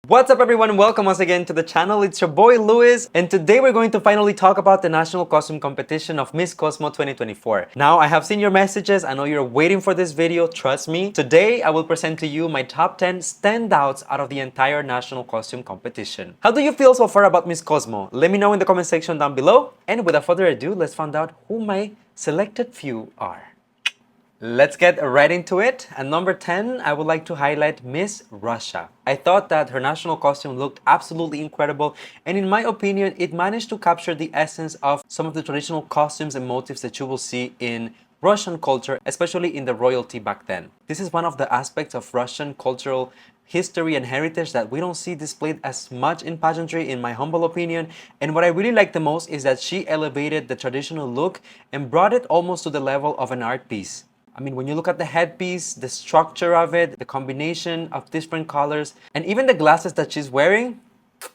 What's up everyone, welcome once again to the channel. It's your boy Luis, and today we're going to finally talk about the national costume competition of Miss Cosmo 2024. Now, I have seen your messages, I know you're waiting for this video, trust me. Today, I will present to you my top 10 standouts out of the entire national costume competition. How do you feel so far about Miss Cosmo? Let me know in the comment section down below, and without further ado, let's find out who my selected few are. Let's get right into it. At number 10, I would like to highlight Miss Russia. I thought that her national costume looked absolutely incredible, and in my opinion, it managed to capture the essence of some of the traditional costumes and motifs that you will see in Russian culture, especially in the royalty back then. This is one of the aspects of Russian cultural history and heritage that we don't see displayed as much in pageantry, in my humble opinion. And what I really like the most is that she elevated the traditional look and brought it almost to the level of an art piece. I mean, when you look at the headpiece, the structure of it, the combination of different colors, and even the glasses that she's wearing,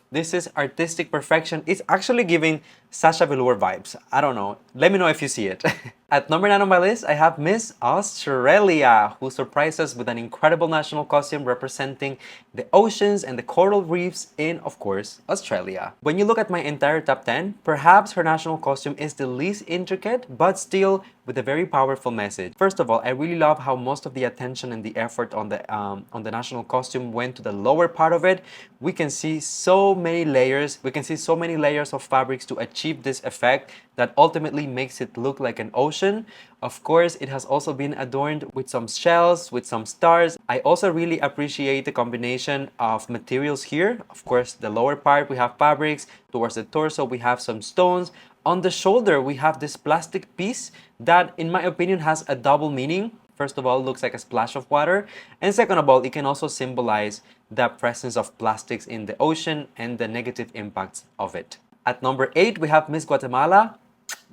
this is artistic perfection. It's actually giving Sasha Velour vibes. I don't know. Let me know if you see it. At number 9 on my list, I have Miss Australia, who surprised us with an incredible national costume representing the oceans and the coral reefs in, of course, Australia. When you look at my entire top 10, perhaps her national costume is the least intricate, but still with a very powerful message. First of all, I really love how most of the attention and the effort on the national costume went to the lower part of it. We can see so many layers. We can see so many layers of fabrics to achieve this effect that ultimately makes it look like an ocean. Of course, it has also been adorned with some shells, with some stars. I also really appreciate the combination of materials here. Of course, the lower part, we have fabrics. Towards the torso, we have some stones. On the shoulder, we have this plastic piece that, in my opinion, has a double meaning. First of all, it looks like a splash of water. And second of all, it can also symbolize the presence of plastics in the ocean and the negative impacts of it. At number 8, we have Miss Guatemala.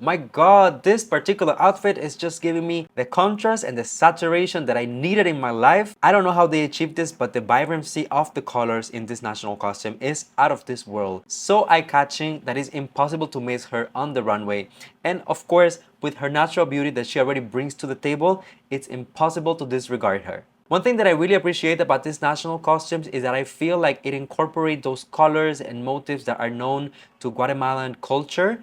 My god, this particular outfit is just giving me the contrast and the saturation that I needed in my life. I don't know how they achieved this, but the vibrancy of the colors in this national costume is out of this world. So eye-catching that it's impossible to miss her on the runway. And of course, with her natural beauty that she already brings to the table, it's impossible to disregard her. One thing that I really appreciate about these national costumes is that I feel like it incorporates those colors and motifs that are known to Guatemalan culture,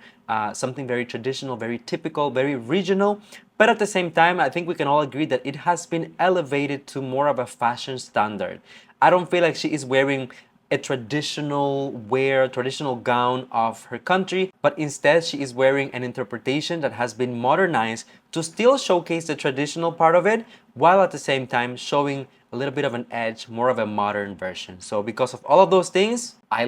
something very traditional, very typical, very regional. But at the same time, I think we can all agree that it has been elevated to more of a fashion standard. I don't feel like she is wearing a traditional wear, traditional gown of her country, but instead she is wearing an interpretation that has been modernized to still showcase the traditional part of it, while at the same time showing a little bit of an edge, more of a modern version. So because of all of those things, I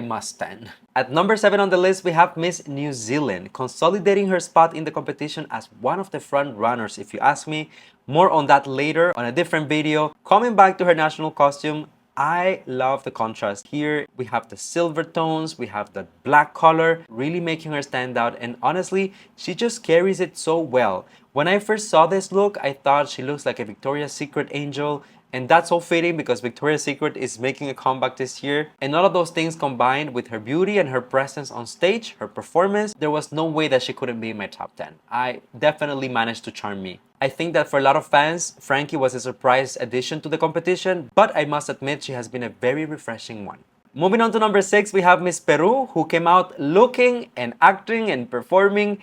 must stand. At number 7 on the list, we have Miss New Zealand, consolidating her spot in the competition as one of the front runners, if you ask me. More on that later on a different video. Coming back to her national costume, I love the contrast. Here we have the silver tones, we have the black color, really making her stand out, and honestly, she just carries it so well. When I first saw this look, I thought she looks like a Victoria's Secret angel, and that's so fitting because Victoria's Secret is making a comeback this year. And all of those things combined with her beauty and her presence on stage, her performance, there was no way that she couldn't be in my top 10. I definitely managed to charm me. I think that for a lot of fans, Frankie was a surprise addition to the competition, but I must admit she has been a very refreshing one. Moving on to number 6, we have Miss Peru, who came out looking and acting and performing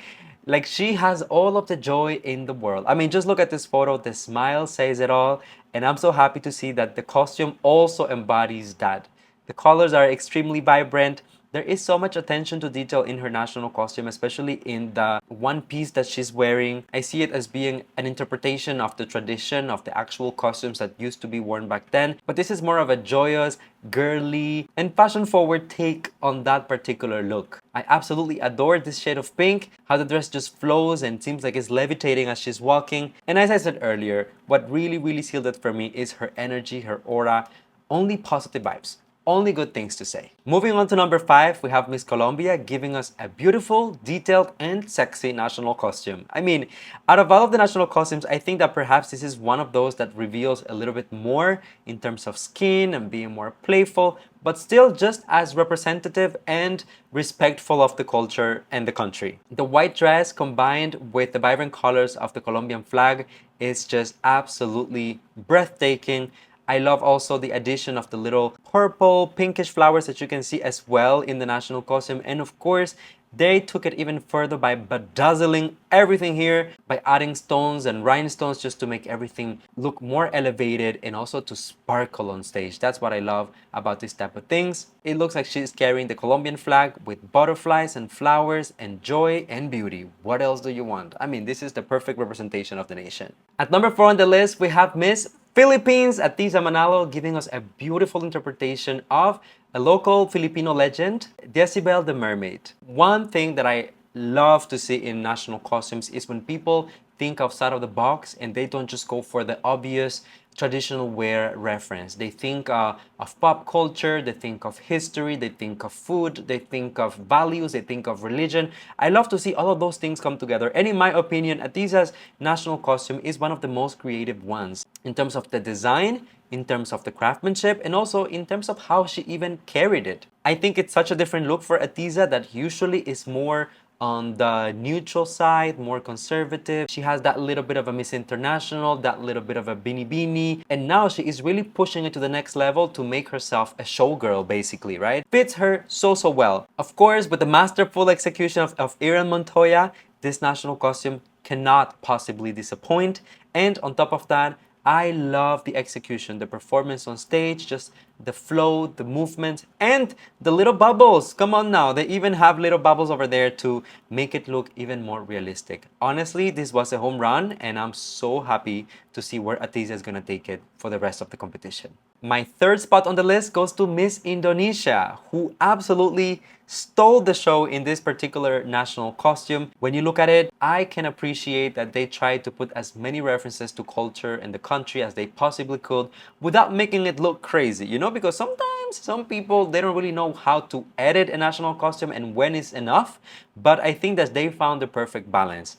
like she has all of the joy in the world. I mean, just look at this photo. The smile says it all. And I'm so happy to see that the costume also embodies that. The colors are extremely vibrant. There is so much attention to detail in her national costume, especially in the one piece that she's wearing. I see it as being an interpretation of the tradition of the actual costumes that used to be worn back then. But this is more of a joyous, girly, and fashion-forward take on that particular look. I absolutely adore this shade of pink, how the dress just flows and seems like it's levitating as she's walking. And as I said earlier, what really sealed it for me is her energy, her aura, only positive vibes. Only good things to say. Moving on to number 5, we have Miss Colombia giving us a beautiful, detailed, and sexy national costume. I mean, out of all of the national costumes, I think that perhaps this is one of those that reveals a little bit more in terms of skin and being more playful, but still just as representative and respectful of the culture and the country. The white dress combined with the vibrant colors of the Colombian flag is just absolutely breathtaking. I love also the addition of the little purple, pinkish flowers that you can see as well in the national costume. And of course, they took it even further by bedazzling everything here, by adding stones and rhinestones just to make everything look more elevated and also to sparkle on stage. That's what I love about this type of things. It looks like she's carrying the Colombian flag with butterflies and flowers and joy and beauty. What else do you want? I mean, this is the perfect representation of the nation. At number 4 on the list, we have Miss Philippines, Atiza Manalo, giving us a beautiful interpretation of a local Filipino legend, Decibel the Mermaid. One thing that I love to see in national costumes is when people think outside of the box and they don't just go for the obvious traditional wear reference. They think of pop culture, they think of history, they think of food, they think of values, they think of religion. I love to see all of those things come together. And in my opinion, Atiza's national costume is one of the most creative ones in terms of the design, in terms of the craftsmanship, and also in terms of how she even carried it. I think it's such a different look for Atiza that usually is more on the neutral side, more conservative. She has that little bit of a Miss International, that little bit of a Beanie Beanie, and now she is really pushing it to the next level to make herself a showgirl, basically, right? Fits her so well. Of course, with the masterful execution of Erin Montoya, this national costume cannot possibly disappoint. And on top of that, I love the execution, the performance on stage, just the flow, the movement, and the little bubbles. Come on now, they even have little bubbles over there to make it look even more realistic. Honestly, this was a home run, and I'm so happy to see where Atiza is gonna take it for the rest of the competition. My third spot on the list goes to Miss Indonesia, who absolutely stole the show in this particular national costume. When you look at it, I can appreciate that they tried to put as many references to culture and the country as they possibly could without making it look crazy, you know, because sometimes some people, they don't really know how to edit a national costume and when is enough, but I think that they found the perfect balance.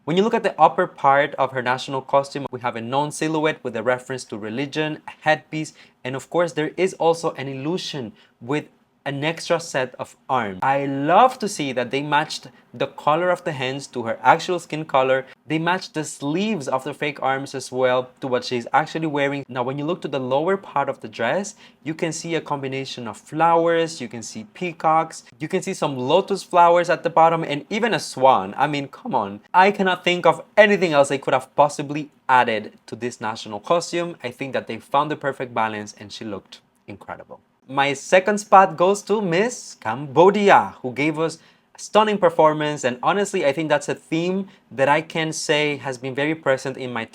When you look at the upper part of her national costume, we have a known silhouette with a reference to religion, a headpiece, and of course there is also an illusion with an extra set of arms. I love to see that they matched the color of the hands to her actual skin color. They matched the sleeves of the fake arms as well to what she's actually wearing. Now, when you look to the lower part of the dress, you can see a combination of flowers, you can see peacocks, you can see some lotus flowers at the bottom, and even a swan. I mean, come on. I cannot think of anything else they could have possibly added to this national costume. I think that they found the perfect balance and she looked incredible. My second spot goes to Miss Cambodia, who gave us a stunning performance, and honestly, I think that's a theme that I can say has been very present in my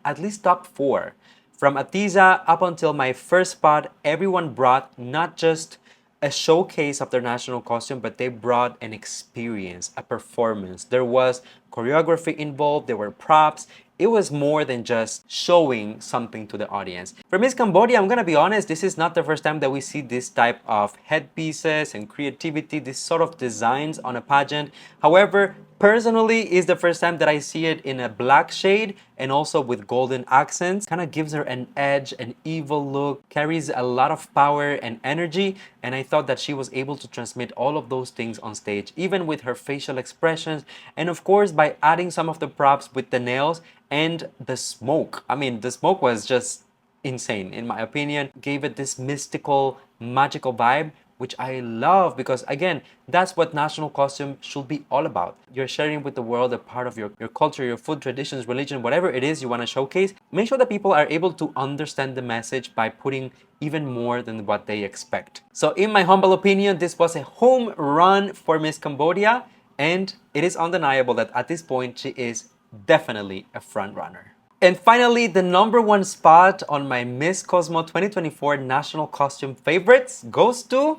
at least top 4. From Atiza up until my first spot, everyone brought not just a showcase of their national costume, but they brought an experience, a performance. There was choreography involved, there were props. It was more than just showing something to the audience. For Miss Cambodia, I'm gonna be honest, this is not the first time that we see this type of headpieces and creativity, this sort of designs on a pageant. However, personally, it's the first time that I see it in a black shade and also with golden accents. Kind of gives her an edge, an evil look, carries a lot of power and energy, and I thought that she was able to transmit all of those things on stage, even with her facial expressions, and of course by adding some of the props with the nails and the smoke. I mean, the smoke was just insane, in my opinion. Gave it this mystical, magical vibe, which I love because, again, that's what national costume should be all about. You're sharing with the world a part of your culture, your food, traditions, religion, whatever it is you want to showcase. Make sure that people are able to understand the message by putting even more than what they expect. So in my humble opinion, this was a home run for Miss Cambodia, and it is undeniable that at this point, she is definitely a front runner. And finally, the number 1 spot on my Miss Cosmo 2024 national costume favorites goes to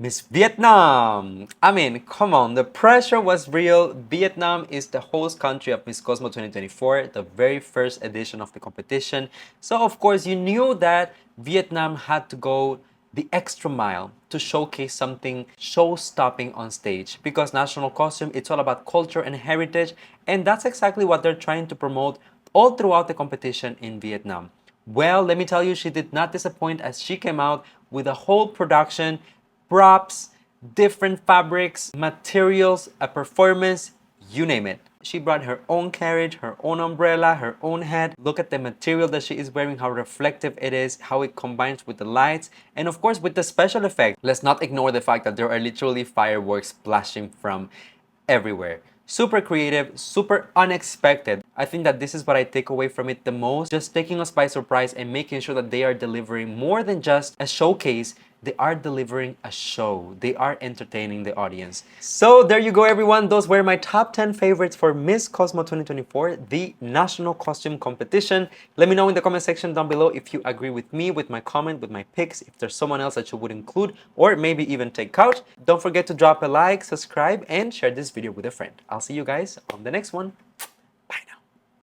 Miss Vietnam. I mean, come on, the pressure was real. Vietnam is the host country of Miss Cosmo 2024, the very first edition of the competition. So of course, you knew that Vietnam had to go the extra mile to showcase something show-stopping on stage, because national costume, it's all about culture and heritage, and that's exactly what they're trying to promote all throughout the competition in Vietnam. Well, let me tell you, she did not disappoint as she came out with a whole production, props, different fabrics, materials, a performance, you name it. She brought her own carriage, her own umbrella, her own hat. Look at the material that she is wearing, how reflective it is, how it combines with the lights, and of course with the special effect. Let's not ignore the fact that there are literally fireworks splashing from everywhere. Super creative, super unexpected. I think that this is what I take away from it the most. Just taking us by surprise and making sure that they are delivering more than just a showcase. They are delivering a show. They are entertaining the audience. So there you go, everyone. Those were my top 10 favorites for Miss Cosmo 2024, the national costume competition. Let me know in the comment section down below if you agree with me, with my comment, with my picks, if there's someone else that you would include or maybe even take out. Don't forget to drop a like, subscribe, and share this video with a friend. I'll see you guys on the next one.